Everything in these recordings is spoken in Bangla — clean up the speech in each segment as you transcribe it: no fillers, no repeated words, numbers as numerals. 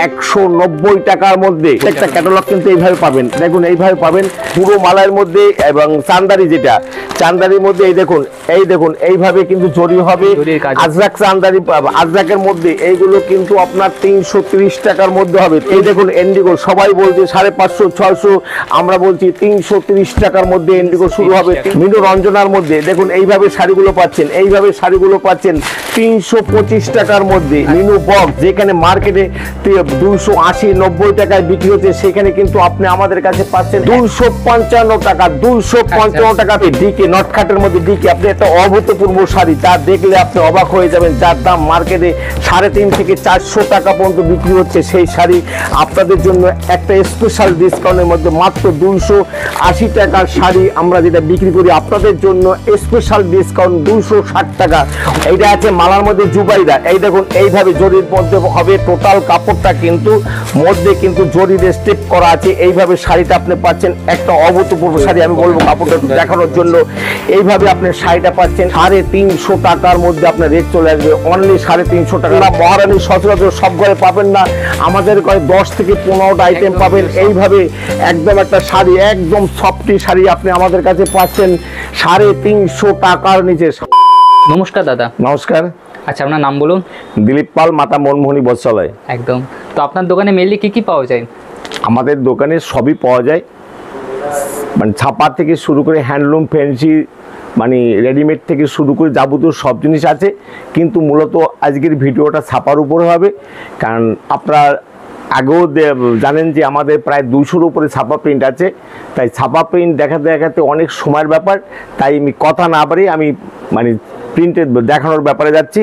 190 টাকার মধ্যে। একটা ক্যাটালগ কিন্তু এইভাবে পাবেন, দেখুন এইভাবে পাবেন পুরো মালার মধ্যে। এবং চান্দারি, যেটা চান্দারির মধ্যে এই দেখুন এইভাবে কিন্তু জরি হবে। আজরাক চান্দারি, আজরাকের মধ্যে এইগুলো কিন্তু আপনার 330 টাকার মধ্যে হবে। এই দেখুন ইন্ডিগো, সবাই বলছে 550 600, আমরা বলছি 330 টাকার মধ্যে ইন্ডিগো শুরু হবে। মিনু রঞ্জনার মধ্যে দেখুন এইভাবে শাড়িগুলো পাচ্ছেন, এইভাবে শাড়িগুলো পাচ্ছেন 325 টাকার মধ্যে। মিনু বক্স, যেখানে মার্কেটে 280-90 টাকায় বিক্রি হচ্ছে, সেখানে কিন্তু আপনি আমাদের কাছে পাচ্ছেন 255 টাকা, 255 টাকাতে। ডিকে নটখাটের মধ্যে ডিকে, আপনি একটা অভূতপূর্ব শাড়ি, তা দেখলে আপনি অবাক হয়ে যাবেন। যার দাম মার্কেটে 350 থেকে 400 টাকা পর্যন্ত বিক্রি হচ্ছে, সেই শাড়ি আপনাদের জন্য একটা স্পেশাল ডিসকাউন্টের মধ্যে মাত্র 280 টাকার শাড়ি আমরা যেটা বিক্রি করি, আপনাদের জন্য স্পেশাল ডিসকাউন্ট 260 টাকা। এইটা আছে মালার মধ্যে জুবাইদা, এই দেখুন এইভাবে জরির মধ্যে হবে। টোটাল কাপড়টা কিন্তু মধ্যে কিন্তু জরির স্টেপ করা আছে। এইভাবে শাড়িটা আপনি পাচ্ছেন, একটা অভূতপূর্ব শাড়ি। আমি বলবো কাপড়টা দেখানোর জন্য, এইভাবে আপনি শাড়িটা পাচ্ছেন 350 টাকার মধ্যে আপনার রেট চলে আসবে, অনলি 350 টাকা। মহারানী সচরাচর সব ঘরে পাবেন না, আমাদের ঘরে 10 থেকে 15টা আইটেম পাবেন। এইভাবে একদম একটা শাড়ি, একদম সফটি শাড়ি আপনি আমাদের কাছে পাচ্ছেন 350 টাকার নিচে। নমস্কার দাদা। নমস্কার। আচ্ছা, আপনার নাম বলুন। দিলীপ পাল, মাতা মনমোহনী বস্ত্রালয়। একদম। তো আপনার দোকানে মেনলি কি পাওয়া যায়? আমাদের দোকানে সবই পাওয়া যায়, মানে ছাপা থেকে শুরু করে হ্যান্ডলুম, ফ্যান্সি, মানে রেডিমেড থেকে শুরু করে যাবতীয় সব জিনিস আছে। কিন্তু মূলত আজকের ভিডিওটা ছাপার উপরে হবে, কারণ আপনারা আগেও জানেন যে আমাদের প্রায় 200-র উপরে ছাপা প্রিন্ট আছে। তাই ছাপা প্রিন্ট দেখাতে অনেক সময়ের ব্যাপার, তাই আমি কথা না বাড়িয়ে আমি মানে প্রিন্টের দেখানোর ব্যাপারে যাচ্ছি।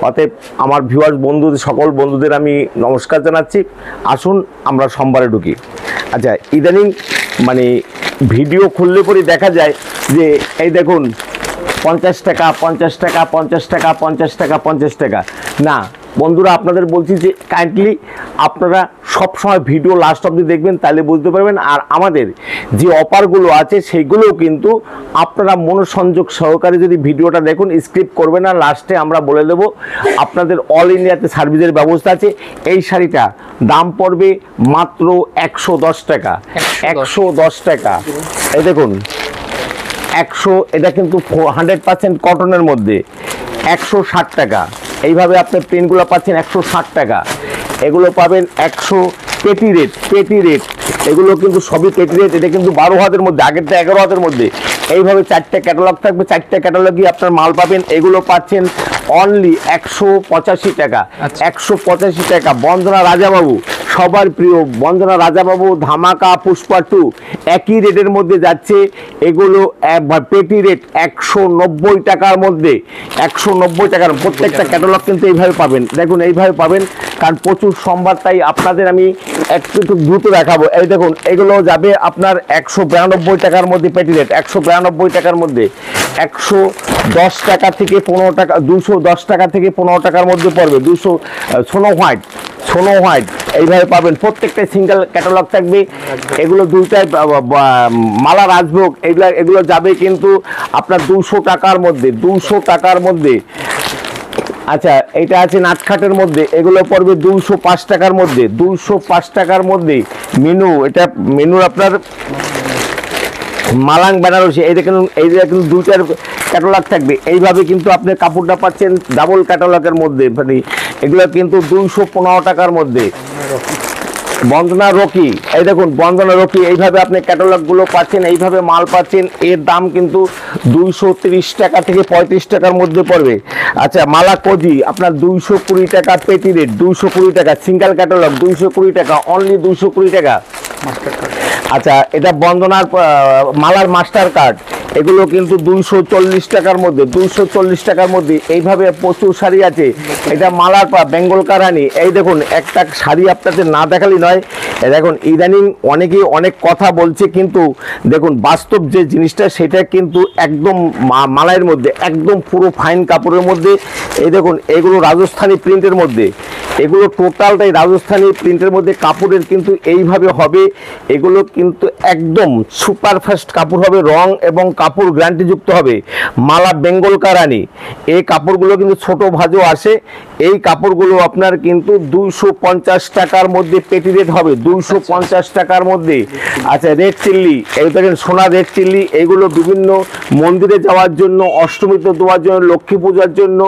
অতএব আমার ভিউয়ার্স বন্ধুদের, সকল বন্ধুদের আমি নমস্কার জানাচ্ছি। আসুন আমরা সোমবারে ঢুকি। আচ্ছা, ইদানিং মানে ভিডিও খুললে পরে দেখা যায় যে এই দেখুন 50 টাকা 50 টাকা 50 টাকা 50 টাকা 50 টাকা। না বন্ধুরা, আপনাদের বলছি যে কাইন্ডলি আপনারা সবসময় ভিডিও লাস্ট অবধি দেখবেন, তাহলে বুঝতে পারবেন। আর আমাদের যে অফারগুলো আছে সেইগুলোও কিন্তু আপনারা মনোসংযোগ সহকারে যদি ভিডিওটা দেখুন, স্ক্রিপ্ট করবে না, লাস্টে আমরা বলে দেবো। আপনাদের অল ইন্ডিয়াতে সার্ভিসের ব্যবস্থা আছে। এই শাড়িটা দাম পড়বে মাত্র 110 টাকা। 110 টাকা। এই দেখুন 100, এটা কিন্তু 100% কটনের মধ্যে 160 টাকা। এইভাবে আপনি প্রিন্টগুলো পাচ্ছেন 160 টাকা। এগুলো পাবেন 100 পেটি রেট। এগুলো কিন্তু সবই পেটি রেট। এটা কিন্তু 12 হাতের মধ্যে, আগেরটা 11 হাতের মধ্যে। এইভাবে 4টে ক্যাটালগ থাকবে, 4টে ক্যাটালগই আপনার মাল পাবেন। এগুলো পাচ্ছেন অনলি 185 টাকা। 185 টাকা। বন্দনা রাজাবাবু, সবার প্রিয় বন্দনা রাজাবাবু, ধামাকা, পুষ্পা 2 একই রেটের মধ্যে যাচ্ছে। এগুলো পেটি রেট 190 টাকার মধ্যে। 190 টাকার প্রত্যেকটা ক্যাটালগ কিন্তু এইভাবে পাবেন। দেখুন এইভাবে পাবেন, কারণ প্রচুর সোমবার, তাই আপনাদের আমি একটু দ্রুত দেখাবো। এই দেখুন এগুলো যাবে আপনার 192 টাকার মধ্যে পেটি রেট। 192 টাকার মধ্যে 110 টাকা থেকে 15 টাকা, 210 টাকা থেকে 15 টাকার মধ্যে পড়বে। 200 সোনো হোয়াইট এইভাবে পাবেন। প্রত্যেকটা সিঙ্গেল ক্যাটালগ থাকবে। এগুলো দুইটাই মালা রাজভোগ, এগুলো যাবে কিন্তু আপনার 200 টাকার মধ্যে। 200 টাকার মধ্যে। আচ্ছা, এটা আছে নাটখাটের মধ্যে, এগুলো পড়বে 205 টাকার মধ্যে। 205 টাকার মধ্যে মেনু, এটা মেনুর আপনার মালাং বেনারসি। এইটা কিন্তু দুইটার ক্যাটালগ থাকবে। এইভাবে কিন্তু আপনি কাপড়টা পাচ্ছেন ডাবল ক্যাটালগের মধ্যে। মানে এগুলো কিন্তু 215 টাকার মধ্যে। বন্দনা রকি, এই দেখুন বন্দনা রকি, এইভাবে আপনি ক্যাটালগুলো পাচ্ছেন, এইভাবে মাল পাচ্ছেন। এর দাম কিন্তু 230 টাকা থেকে 35 টাকার মধ্যে পড়বে। আচ্ছা, মালা কোজি আপনার 220 টাকা পেটি রেট। 220 টাকা সিঙ্গেল ক্যাটালগ, 220 টাকা, অনলি 220 টাকা। আচ্ছা, এটা বন্দনার মালার মাস্টার কার্ড, এগুলো কিন্তু 240 টাকার মধ্যে। 240 টাকার মধ্যে এইভাবে প্রচুর শাড়ি আছে। এটা মালার বেঙ্গল কারানি। এই দেখুন একটা শাড়ি আপনাদের না দেখালেই নয়। দেখুন ইদানিং অনেকেই অনেক কথা বলছে, কিন্তু দেখুন বাস্তব যে জিনিসটা সেটা কিন্তু একদম মালাইয়ের মধ্যে, একদম পুরো ফাইন কাপড়ের মধ্যে। এই দেখুন এগুলো রাজস্থানি প্রিন্টের মধ্যে, এগুলো টোটালটাই রাজস্থানি প্রিন্টের মধ্যে। কাপড়ের কিন্তু এইভাবে হবে। এগুলো কিন্তু একদম সুপারফাস্ট কাপড় হবে, রং এবং কাপড় গ্যারান্টিযুক্ত হবে। মালা বেঙ্গল কারানি, এই কাপড়গুলো কিন্তু ছোট ভাজও আসে। এই কাপড়গুলো আপনার কিন্তু 250 টাকার মধ্যে পেটি রেট হবে, 250 টাকার মধ্যে। আচ্ছা, রেড চিল্লি, এই দেখেন সোনা রেড চিল্লি, এগুলো বিভিন্ন মন্দিরে যাওয়ার জন্য, অষ্টমীতে দেওয়ার জন্য, লক্ষ্মী পূজার জন্য,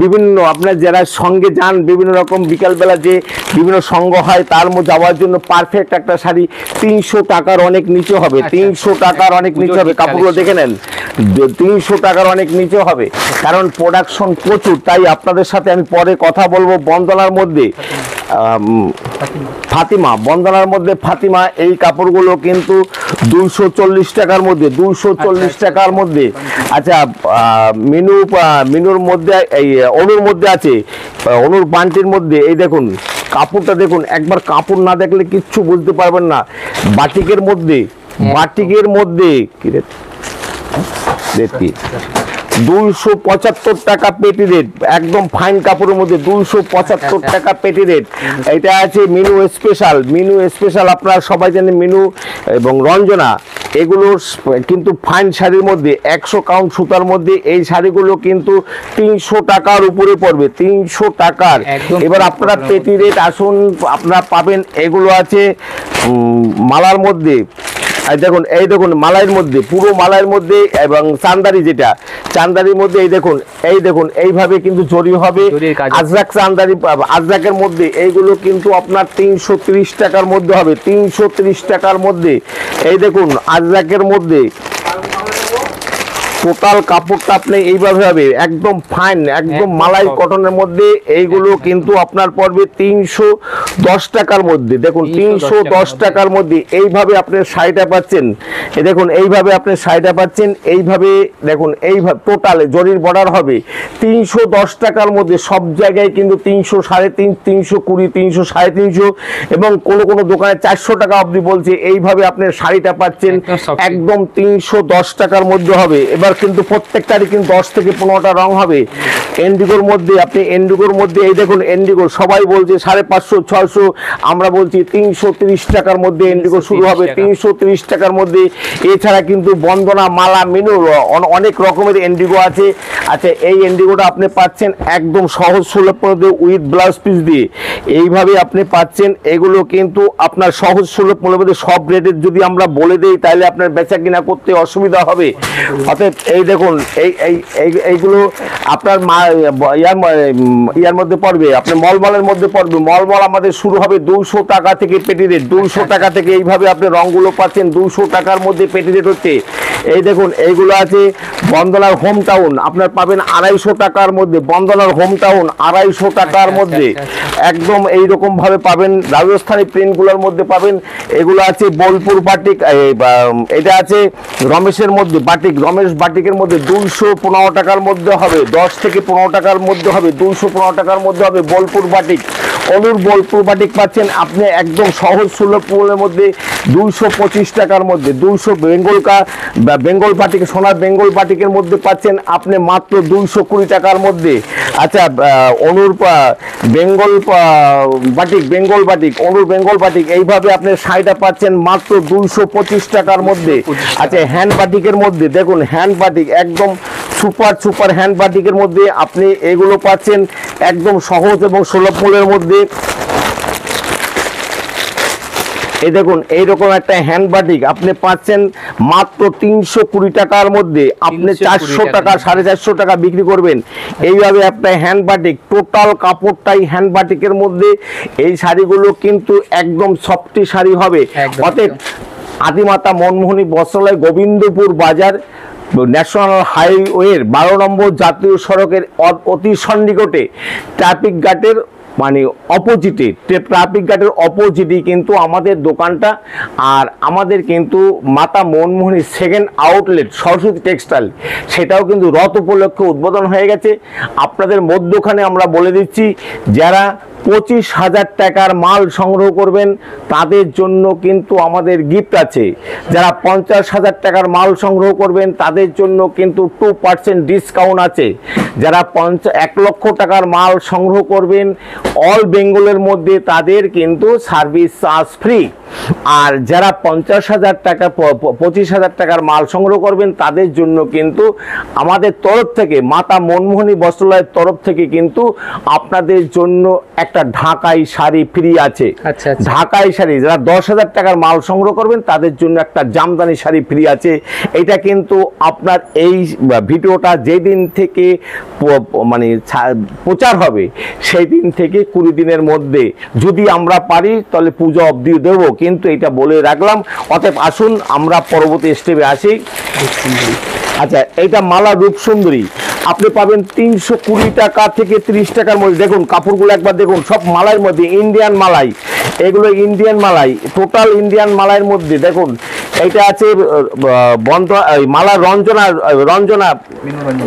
বিভিন্ন আপনার যারা সঙ্গে যান, বিভিন্ন রকম বিকালবেলা যে বিভিন্ন সঙ্গ হয় তার মধ্যে যাওয়ার জন্য পারফেক্ট একটা শাড়ি 300 টাকার অনেক নিচে হবে, 300 টাকার অনেক নিচে হবে। কাপড়গুলো দেখে নেন, 300 টাকার অনেক নিচে হবে, কারণ প্রোডাকশন প্রচুর। তাই আপনাদের সাথে আমি পরে কথা বলবো। বন্দনার মধ্যে ফাতিমা, বন্দনার মধ্যে ফাতিমা, এই কাপড়গুলো কিন্তু 240 টাকার মধ্যে, 240 টাকার মধ্যে। আচ্ছা, মিনুর মধ্যে, এই অনুর মধ্যে আছে, অনুর বান্টির মধ্যে, এই দেখুন কাপড়টা দেখুন, একবার কাপড় না দেখলে কিচ্ছু বুঝতে পারবেন না। বাটিকের মধ্যে, বাটিকের মধ্যে কি রেট, কি 275 টাকা পেটি রেট, একদম ফাইন কাপড়ের মধ্যে 275 টাকা পেটি রেট। এটা আছে মিনু স্পেশাল, মিনু স্পেশাল আপনারা সবাই জানেন, মিনু এবং রঞ্জনা, এগুলো কিন্তু ফাইন শাড়ির মধ্যে 100 কাউন্ট সুতার মধ্যে এই শাড়িগুলো কিন্তু 300 টাকার উপরে পড়বে, 300 টাকার। এবার আপনারা পেটি রেট আসুন, আপনারা পাবেন। এগুলো আছে মালার মধ্যে, দেখুন এই দেখুন মালাইয়ের মধ্যে, পুরো মালাইয়ের মধ্যে, এবং চান্দারি, যেটা চান্দারির মধ্যে, এই দেখুন, এই দেখুন এইভাবে কিন্তু জরি হবে। আজরাক চান্দারি, আজরাকের মধ্যে এইগুলো কিন্তু আপনার 330 টাকার মধ্যে হবে, 330 টাকার মধ্যে। এই দেখুন আজরাকের মধ্যে টোটাল কাপড়টা আপনি এইভাবে হবে, একদম ফাইন, একদম মালাই কটনের মধ্যে। এইগুলো কিন্তু আপনার পড়বে 310 টাকার মধ্যে। দেখুন 310 টাকার মধ্যে এইভাবে আপনি শাড়িটা পাচ্ছেন। এই দেখুন এইভাবে আপনি শাড়িটা পাচ্ছেন, এইভাবে দেখুন, এইভাবে টোটালে জরির বর্ডার হবে 310 টাকার মধ্যে। সব জায়গায় কিন্তু 300, 350, 320, 300, 350, এবং কোনো কোনো দোকানে 400 টাকা অবধি বলছে। এইভাবে আপনি শাড়িটা পাচ্ছেন একদম 310 টাকার মধ্যে হবে। এবার কিন্তু প্রত্যেকটারই কিন্তু 10 থেকে 15টা রং হবে। এন্ডিগোর মধ্যে, আপনি এন্ডিগোর মধ্যে, এই দেখুন এন্ডিগো সবাই বলছে 550, 600, আমরা বলছি 330 টাকার মধ্যে এন্ডিগো শুরু হবে, 330 টাকার মধ্যে। এছাড়া কিন্তু বন্দনা, মালা, মিনু, অনেক রকমের এন্ডিগো আছে। আচ্ছা, এই এন্ডিগোটা আপনি পাচ্ছেন একদম সহজ সুলভ মধ্যে উইথ ব্লাউজ পিস দিয়ে, এইভাবে আপনি পাচ্ছেন। এগুলো কিন্তু আপনার সহজ সুলভ মূল্যে, সব রেটের যদি আমরা বলে দেই তাহলে আপনার বেচা কিনা করতে অসুবিধা হবে। অতএব এই দেখুন, এইগুলো আপনার ইয়ার মধ্যে পড়বে, আপনার মলমলের মধ্যে পড়বে। মলমল আমাদের শুরু হবে 200 টাকা থেকে পেটি রেট, 200 টাকা থেকে। এইভাবে আপনি রঙগুলো পাচ্ছেন 200 টাকার মধ্যে পেটি রেট হচ্ছে। এই দেখুন এইগুলো আছে বন্দনার হোম টাউন, আপনার পাবেন 250 টাকার মধ্যে। বন্দনার হোম টাউন 250 টাকার মধ্যে, একদম এইরকম ভাবে পাবেন। রাজস্থানী প্রিন্টগুলোর মধ্যে পাবেন। এগুলো আছে বোলপুর বাটিক, এটা আছে রমেশের মধ্যে বাটিক, রমেশ বাটিকের মধ্যে 215 টাকার মধ্যে হবে, 10 থেকে 15 টাকার মধ্যে হবে, 215 টাকার মধ্যে হবে বোলপুর বাটিক। অনুর বোলপুর বাটিক পাচ্ছেন আপনি একদম সহজ সুলভ মূল্যের মধ্যে 225 টাকার মধ্যে। 200 বেঙ্গল বাটিক, সোনার বেঙ্গল বাটিকের মধ্যে পাচ্ছেন আপনি মাত্র 220 টাকার মধ্যে। আচ্ছা, অনুর বেঙ্গল বাটিক, বেঙ্গল বাটিক, অনুর বেঙ্গল বাটিক, এইভাবে আপনি শাড়িটা পাচ্ছেন মাত্র 225 টাকার মধ্যে। আচ্ছা, হ্যান্ড বাটিকের মধ্যে দেখুন, হ্যান্ড বাটিক একদম সুপার সুপার হ্যান্ড বাটিকের মধ্যে আপনি এগুলো পাচ্ছেন একদম সহজ এবং সুলভ মূল্যের মধ্যে। এই দেখুন এইরকম একটা হ্যান্ড বাটিক আপনি পাচ্ছেন মাত্র 320 টাকার মধ্যে। আপনি 400 টাকা, 450 টাকা বিক্রি করবেন। এইভাবে আপনার হ্যান্ড বাটিক, টোটাল কাপড়টাই হ্যান্ড বাটিকের মধ্যে। এই শাড়িগুলো কিন্তু একদম সফটি শাড়ি হবে। অতএব আদিমাতা মনমোহনী বস্ত্রালয়, গোবিন্দপুর বাজার, ন্যাশনাল হাইওয়ের 12 নম্বর জাতীয় সড়কের অতি সন্নিকটে, ট্রাফিক গার্ডের মানে অপোজিটে, ট্রাফিক গার্ডের অপোজিটই কিন্তু আমাদের দোকানটা। আর আমাদের কিন্তু মাতা মনমোহনী সেকেন্ড আউটলেট সরস্বতী টেক্সটাইল, সেটাও কিন্তু রথ উপলক্ষে উদ্বোধন হয়ে গেছে। আপনাদের মধ্যখানে আমরা বলে দিচ্ছি, যারা 25,000 টাকার মাল সংগ্রহ করবেন তাদের জন্য কিন্তু আমাদের গিফট আছে। যারা 50,000 টাকার মাল সংগ্রহ করবেন তাদের জন্য কিন্তু 2% ডিসকাউন্ট আছে। যারা 1 লক্ষ টাকার মাল সংগ্রহ করবেন অল বেঙ্গলের মধ্যে তাদের কিন্তু সার্ভিস চার্জ ফ্রি। আর যারা 50,000 টাকা 25,000 টাকার মাল সংগ্রহ করবেন তাদের জন্য কিন্তু আমাদের তরফ থেকে মাতা মনমোহনী বস্ত্রালয়ের তরফ থেকে কিন্তু আপনাদের জন্য একটা ঢাকাই শাড়ি ফ্রি আছে। আচ্ছা আচ্ছা। ঢাকাই শাড়ি যারা 10,000 টাকার মাল সংগ্রহ করবেন তাদের জন্য একটা জামদানি শাড়ি ফ্রি আছে। এটা কিন্তু আপনার এই ভিডিওটা যেদিন থেকে মানে প্রচার হবে সেই দিন থেকে 20 দিনের মধ্যে যদি আমরা পারি তাহলে পূজা অবধি দেবো, কিন্তু এটা বলে রাখলাম। অতএব আসুন আমরা পরবর্তী স্টেপে আসি। আচ্ছা, এইটা মালা রূপসুন্দরী আপনি পাবেন 320 টাকা থেকে 30 টাকার মধ্যে। দেখুন কাপড়গুলো একবার দেখুন, সব মালাইয়ের মধ্যে, ইন্ডিয়ান মালাই, এগুলো ইন্ডিয়ান মালাই, টোটাল ইন্ডিয়ান মালাইয়ের মধ্যে। দেখুন এইটা আছে মালা রঞ্জনা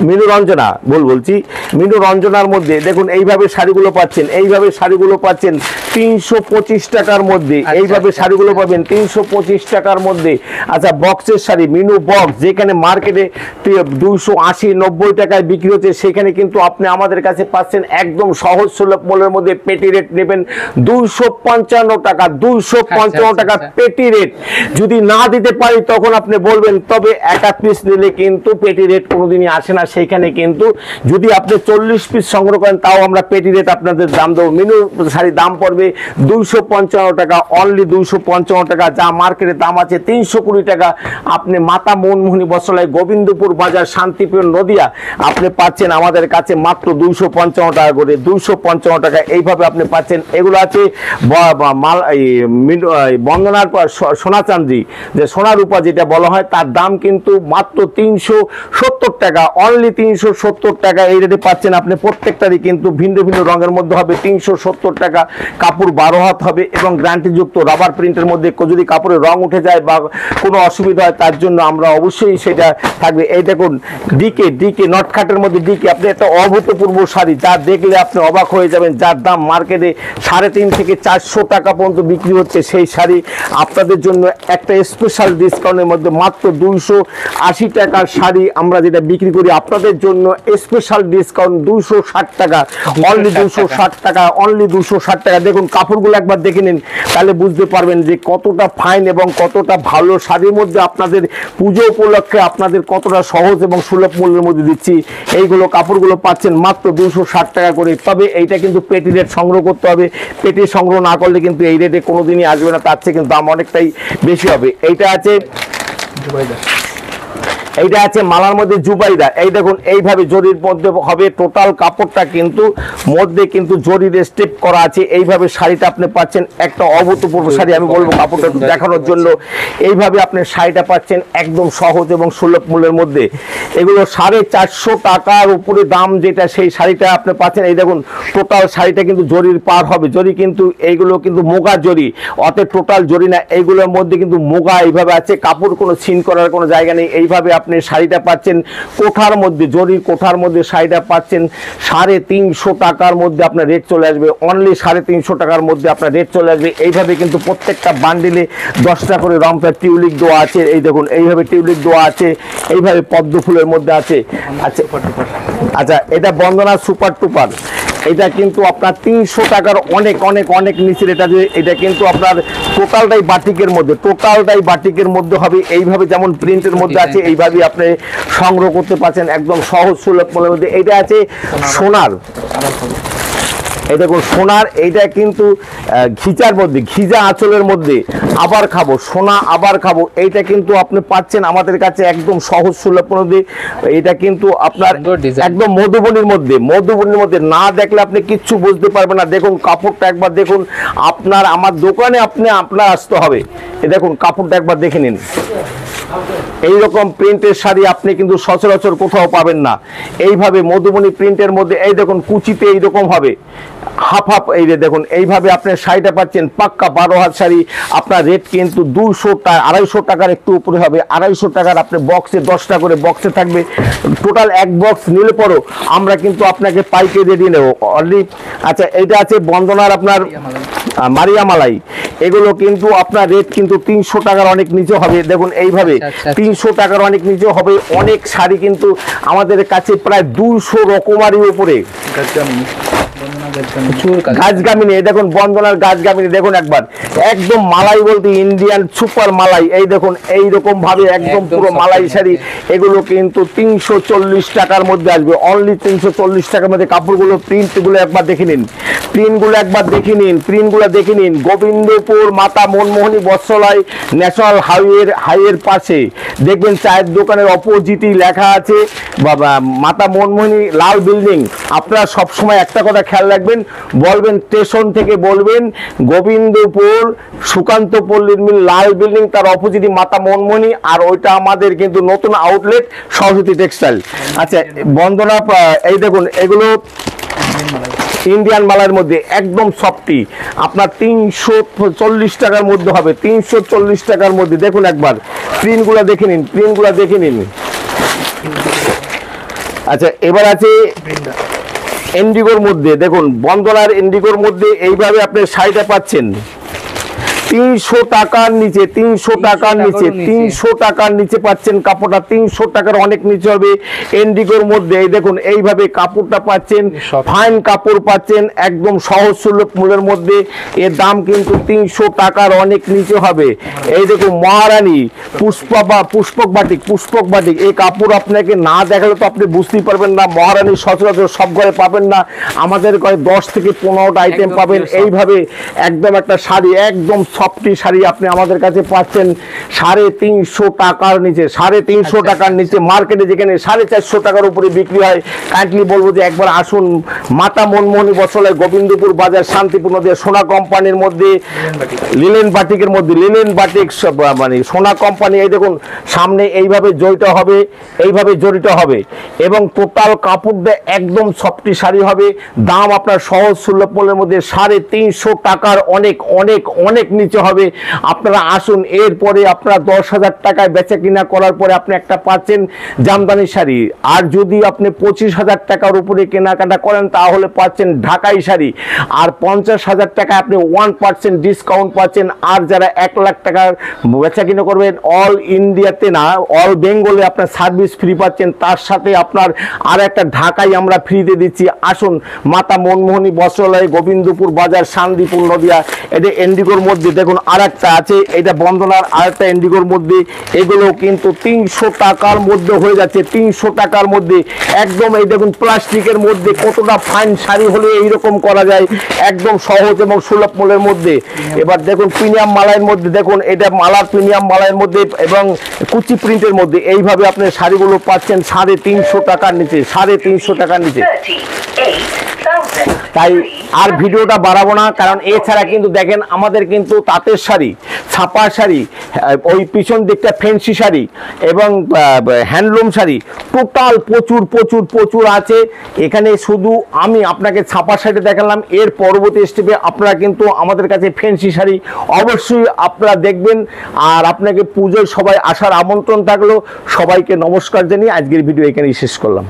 মিনু রঞ্জনা বলছি মিনু রঞ্জনার মধ্যে। দেখুন এইভাবে শাড়িগুলো পাচ্ছেন, এইভাবে শাড়িগুলো পাচ্ছেন 325 টাকার মধ্যে। এইভাবে শাড়িগুলো পাবেন 325 টাকার মধ্যে। আচ্ছা, বক্সের শাড়ি মিনু বক্স, যেখানে মার্কেটে 280-90 টাকায় বিক্রি হচ্ছে, সেখানে কিন্তু আপনি আমাদের কাছে পাচ্ছেন একদম সহজ সুলভ মূল্যের মধ্যে। পেটি রেট নেবেন 255 টাকা, 255 টাকা পেটি রেট। যদি না দিতে পারি তখন আপনি বলবেন, তবে এক পিস নিলে কিন্তু পেটি রেট কোনোদিনই আসে না। সেইখানে কিন্তু যদি আপনি 40 পিস সংগ্রহ করেন তাও আমরা পেটি রেট আপনাদের দাম দেবো। মিনু শাড়ির দাম পড়বে 255 টাকা, অনলি 255 টাকা, যা মার্কেটের দাম আছে 320 টাকা। আপনি মাতা মনমোহনী বস্ত্রালয়, গোবিন্দপুর বাজার, শান্তিপুর, নদিয়া, আপনি পাচ্ছেন আমাদের কাছে মাত্র 255 টাকা করে, 255 টাকা এইভাবে আপনি পাচ্ছেন। এগুলো আছে বন্দনার পর সোনা চাঁদি, যে সোনা রূপা যেটা বলা হয়, তার দাম কিন্তু মাত্র 370 টাকা, অনলি 370 টাকা এই রেটে পাচ্ছেন আপনি। প্রত্যেকটারই কিন্তু ভিন্ন ভিন্ন রঙের মধ্যে হবে। 370 টাকা, কাপড় 12 হাত হবে এবং গ্যারান্টিযুক্ত রাবার প্রিন্টের মধ্যে। যদি কাপড়ের রং উঠে যায় বা কোনো অসুবিধা হয় তার জন্য আমরা অবশ্যই সেটা থাকবে। এই দেখুন ডিকে নটখাটের মধ্যে ডিকে, আপনি একটা অভূতপূর্ব শাড়ি, যা দেখলে আপনি অবাক হয়ে যাবেন, যার দাম মার্কেটে 350 থেকে 400 টাকা পর্যন্ত বিক্রি হচ্ছে। সেই শাড়ি আপনাদের জন্য একটা স্পেশাল ডিসকাউন্টের মধ্যে মাত্র 280 টাকার শাড়ি আমরা যেটা বিক্রি করি, আপনাদের জন্য স্পেশাল ডিসকাউন্ট 260 টাকা, অনলি 260 টাকা, অনলি 260 টাকা। দেখুন কাপড়গুলো একবার দেখে নিন, তাহলে বুঝতে পারবেন যে কতটা ফাইন এবং কতটা ভালো শাড়ির মধ্যে আপনাদের পুজো উপলক্ষে আপনাদের কতটা সহজ এবং সুলভ মূল্যের মধ্যে দিচ্ছি। এইগুলো কাপড়গুলো পাচ্ছেন মাত্র 260 টাকা করে। তবে এইটা কিন্তু পেটি রেট সংগ্রহ করতে হবে, পেটি সংগ্রহ না করলে কিন্তু এই রেটে কোনোদিনই আসবে না, তার চেয়ে কিন্তু দাম অনেকটাই বেশি হবে। এইটা আছে এইটা আছে মালার মধ্যে জুবাইদা। এই দেখুন এইভাবে জরির মধ্যে হবে, টোটাল কাপড়টা কিন্তু মধ্যে কিন্তু জরির স্টেপ করা আছে। এইভাবে শাড়িটা আপনি পাচ্ছেন, একটা অভূতপূর্ব শাড়ি। আমি বলবো কাপড়টা একটু দেখানোর জন্য, এইভাবে আপনি শাড়িটা পাচ্ছেন একদম সহজ এবং সুলভ মূল্যের মধ্যে। এগুলো 450 টাকার উপরে দাম যেটা, সেই শাড়িটা আপনি পাচ্ছেন। এই দেখুন টোটাল শাড়িটা কিন্তু জরির পার হবে, জরি কিন্তু এইগুলো কিন্তু মুগা জরি, অতএব টোটাল জরি না, এইগুলোর মধ্যে কিন্তু মুগা এইভাবে আছে। কাপড় কোনো ছিন করার কোনো জায়গা নেই। এইভাবে আপনি শাড়িটা পাচ্ছেন কোঠার মধ্যে, জরির কোঠার মধ্যে শাড়িটা পাচ্ছেন 350 টাকার মধ্যে আপনার রেট চলে আসবে, অনলি 350 টাকার মধ্যে আপনার রেট চলে আসবে। এইভাবে কিন্তু প্রত্যেকটা বান্ডিলে 10টা করে রংটা টিউলিক দেওয়া আছে। এই দেখুন এইভাবে টিউলিক দেওয়া আছে, এইভাবে পদ্ম ফুলের মধ্যে আছে। আচ্ছা আচ্ছা, এটা বন্দনা সুপার টুপার, এটা কিন্তু আপনার 300 টাকার অনেক অনেক অনেক নিচের। এটা কিন্তু আপনার টোটালটাই বাটিকের মধ্যে, টোটালটাই বাটিকের মধ্যে হবে। এইভাবে যেমন প্রিন্টের মধ্যে আছে এইভাবেই আপনি সংগ্রহ করতে পারছেন একদম সহজ সুলভ মূল্যের মধ্যে। এটা আছে সোনার, এই দেখুন সোনার, এইটা কিন্তু ঘিচার মধ্যে, ঘিজা আঁচলের মধ্যে আবার খাবো সোনা আবার খাবো। এইটা কিন্তু আপনি পাচ্ছেন আমাদের কাছে একদম সহজ সুলভ মধ্যে। এটা কিন্তু আপনার একদম মধুবনীর মধ্যে, মধুবনীর মধ্যে না দেখলে আপনি কিচ্ছু বুঝতে পারবেন না। দেখুন কাপড়টা একবার দেখুন, আপনার আমার দোকানে আপনার আসতে হবে। এই দেখুন কাপড়টা একবার দেখে নিন। এইরকম প্রিন্টের শাড়ি আপনি কিন্তু সচরাচর কোথাও পাবেন না। এইভাবে মধুবনী প্রিন্টের মধ্যে, এই দেখুন কুচিতে এইরকম হবে, হাফ হাফ। এই যে দেখুন এইভাবে আপনি শাড়িটা পাচ্ছেন পাক্কা 12 হাত শাড়ি। আপনার রেট কিন্তু 200 টাকা, 250 টাকার একটু উপরে হবে। 250 টাকার আপনি বক্সে 10টা করে বক্সে থাকবে। টোটাল এক বক্স নিলে পরও আমরা কিন্তু আপনাকে পাইকারি রেডি নেব অলরেডি। আচ্ছা, এইটা আছে বন্দনার আপনার মারিয়া মালাই। এগুলো কিন্তু আপনার রেট কিন্তু 300 টাকার অনেক নিচে হবে। দেখুন এইভাবে 300 টাকার অনেক নিচে হবে। অনেক শাড়ি কিন্তু আমাদের কাছে প্রায় 200 রকমারি উপরে। প্রচুর কাজ। গাছগামিনী, এই দেখুন বন্দনার গাছগামিনী দেখুন একবার, একদম মালাই বলতে ইন্ডিয়ান সুপার মালাই। এই দেখুন এইরকম ভাবে একদম পুরো soft মালাই এর শাড়ি, মধ্যে। এগুলো কিন্তু 340 টাকার মধ্যে আসবে, অনলি 340 টাকার মধ্যে। কাপড়গুলো প্রিন্টগুলো একবার দেখে নিন, প্রিন্টগুলো একবার দেখে নিন, প্রিন্টগুলো দেখে নিন। গোবিন্দপুর মাতা মনমোহনী বস্ত্রালয় ন্যাশনাল হাইওয়ের পাশে দেখবেন চায়ের দোকানের অপোজিটই লেখা আছে বাবা মাতা মনমোহনী লাল বিল্ডিং। আপনারা সবসময় একটা কথা খেয়াল রাখবেন, বলবেন স্টেশন থেকে বলবেন গোবিন্দপুর সুকান্ত পল্লীর মিল লাল বিল্ডিং, তার অপোজিটই মাতা মনমোহনী, আর ওইটা আমাদের কিন্তু নতুন আউটলেট সরস্বতী টেক্সটাইল। আচ্ছা বন্দনা, এই দেখুন এগুলো ইন্ডিয়ান মালার মধ্যে একদম সফটি, আপনার 340 টাকার মধ্যে হবে, 340 টাকার মধ্যে। দেখুন একবার প্রিন্টগুলো দেখে নিন, প্রিন্টগুলো দেখে নিন। আচ্ছা এবার আছে ইন্ডিগোর মধ্যে, দেখুন বন্দনার ইন্ডিগোর মধ্যে এইভাবে আপনি শাড়িটা পাচ্ছেন 300 টাকার নিচে, 300 টাকার নিচে, 300 টাকার নিচে পাচ্ছেন কাপড়টা, 300 টাকার অনেক নিচে হবে ইন্ডিগোর মধ্যে। এই দেখুন এইভাবে কাপড়টা পাচ্ছেন, ফাইন কাপড় পাচ্ছেন একদম সহজ সুলভ মূল্যের মধ্যে। এর দাম কিন্তু 300 টাকার অনেক নিচে হবে। এই দেখুন মহারানী পুষ্পক বাটিক, এই কাপড় আপনাকে না দেখালে তো আপনি বুঝতেই পারবেন না। মহারানী সচরাচর সব ঘরে পাবেন না, আমাদের ঘরে 10 থেকে 15টা আইটেম একদম পাবেন। pure soft। এইভাবে একদম একটা শাড়ি, একদম সফটি শাড়ি আপনি আমাদের কাছে পাচ্ছেন 350 টাকার নিচে, 350 টাকার নিচে। মার্কেটে যেখানে 450 টাকার উপরে বিক্রি হয়, কাইন্ডলি বলবো যে একবার আসুন মাতা মনমোহনী বস্ত্রালয় গোবিন্দপুর বাজার শান্তিপূর্ণ দিয়ে সোনা কোম্পানির মধ্যে, লিলেন বাটিকের মধ্যে, লিলেন বাটিক মানে সোনা কোম্পানি। এই দেখুন সামনে এইভাবে জড়িত হবে, এইভাবে জড়িত হবে, এবং টোটাল কাপড়টা একদম সফটি শাড়ি হবে। দাম আপনার সহজ সুলভ মূল্যের মধ্যে 350 টাকার অনেক অনেক অনেক নিচে হবে। আপনারা আসুন, এরপরে আপনারা 10,000 টাকায় বেচা কিনা করার পরে আপনি একটা পাচ্ছেন জামদানি শাড়ি, আর যদি আপনি 25,000 টাকার উপরে কেনাকাটা করেন তাহলে পাচ্ছেন ঢাকাই শাড়ি, আর 50,000 টাকায় আপনি 1% ডিসকাউন্ট পাচ্ছেন। আর যারা 1 লাখ টাকার বেচা কিনা করবেন, অল ইন্ডিয়াতে না অল বেঙ্গলে আপনার সার্ভিস ফ্রি পাচ্ছেন, তার সাথে আপনার আর একটা ঢাকাই আমরা ফ্রিতে দিচ্ছি। আসুন মাতা মনমোহনী বস্ত্রালয় গোবিন্দপুর বাজার শান্তিপুর নদিয়া। এটা ইন্ডিগোর মধ্যে দেখুন আর একটা আছে, এটা বন্দনার আর একটা ইন্ডিগোর মধ্যে। এগুলো কিন্তু 300 টাকার মধ্যে হয়ে যাচ্ছে, 300 টাকার মধ্যে একদম। এই দেখুন প্লাস্টিকের মধ্যে কতটা ফাইন শাড়ি হলে এইরকম করা যায়, একদম সহজ এবং সুলভ মূল্যের মধ্যে। এবার দেখুন প্রিমিয়াম মালাইয়ের মধ্যে, দেখুন এটা মালার প্রিমিয়াম মালাইয়ের মধ্যে এবং কুচি প্রিন্টের মধ্যে। এইভাবে আপনি শাড়িগুলো পাচ্ছেন 350 টাকার নিচে, 350 টাকার নিচে। তাই আর ভিডিওটা বাড়াবো না, কারণ এছাড়া কিন্তু দেখেন আমাদের কিন্তু তাঁতের শাড়ি, ছাপা শাড়ি, ওই পিছন দিকটা ফ্যান্সি শাড়ি এবং হ্যান্ডলুম শাড়ি টোটাল প্রচুর প্রচুর প্রচুর আছে এখানে। শুধু আমি আপনাকে ছাপা শাড়ি দেখালাম, এর পরবর্তী স্টেপে আপনারা কিন্তু আমাদের কাছে ফ্যান্সি শাড়ি অবশ্যই আপনারা দেখবেন। আর আপনাকে পুজোয় সবাই আসার আমন্ত্রণ থাকলো। সবাইকে নমস্কার জানিয়ে আজকের ভিডিও এখানেই শেষ করলাম।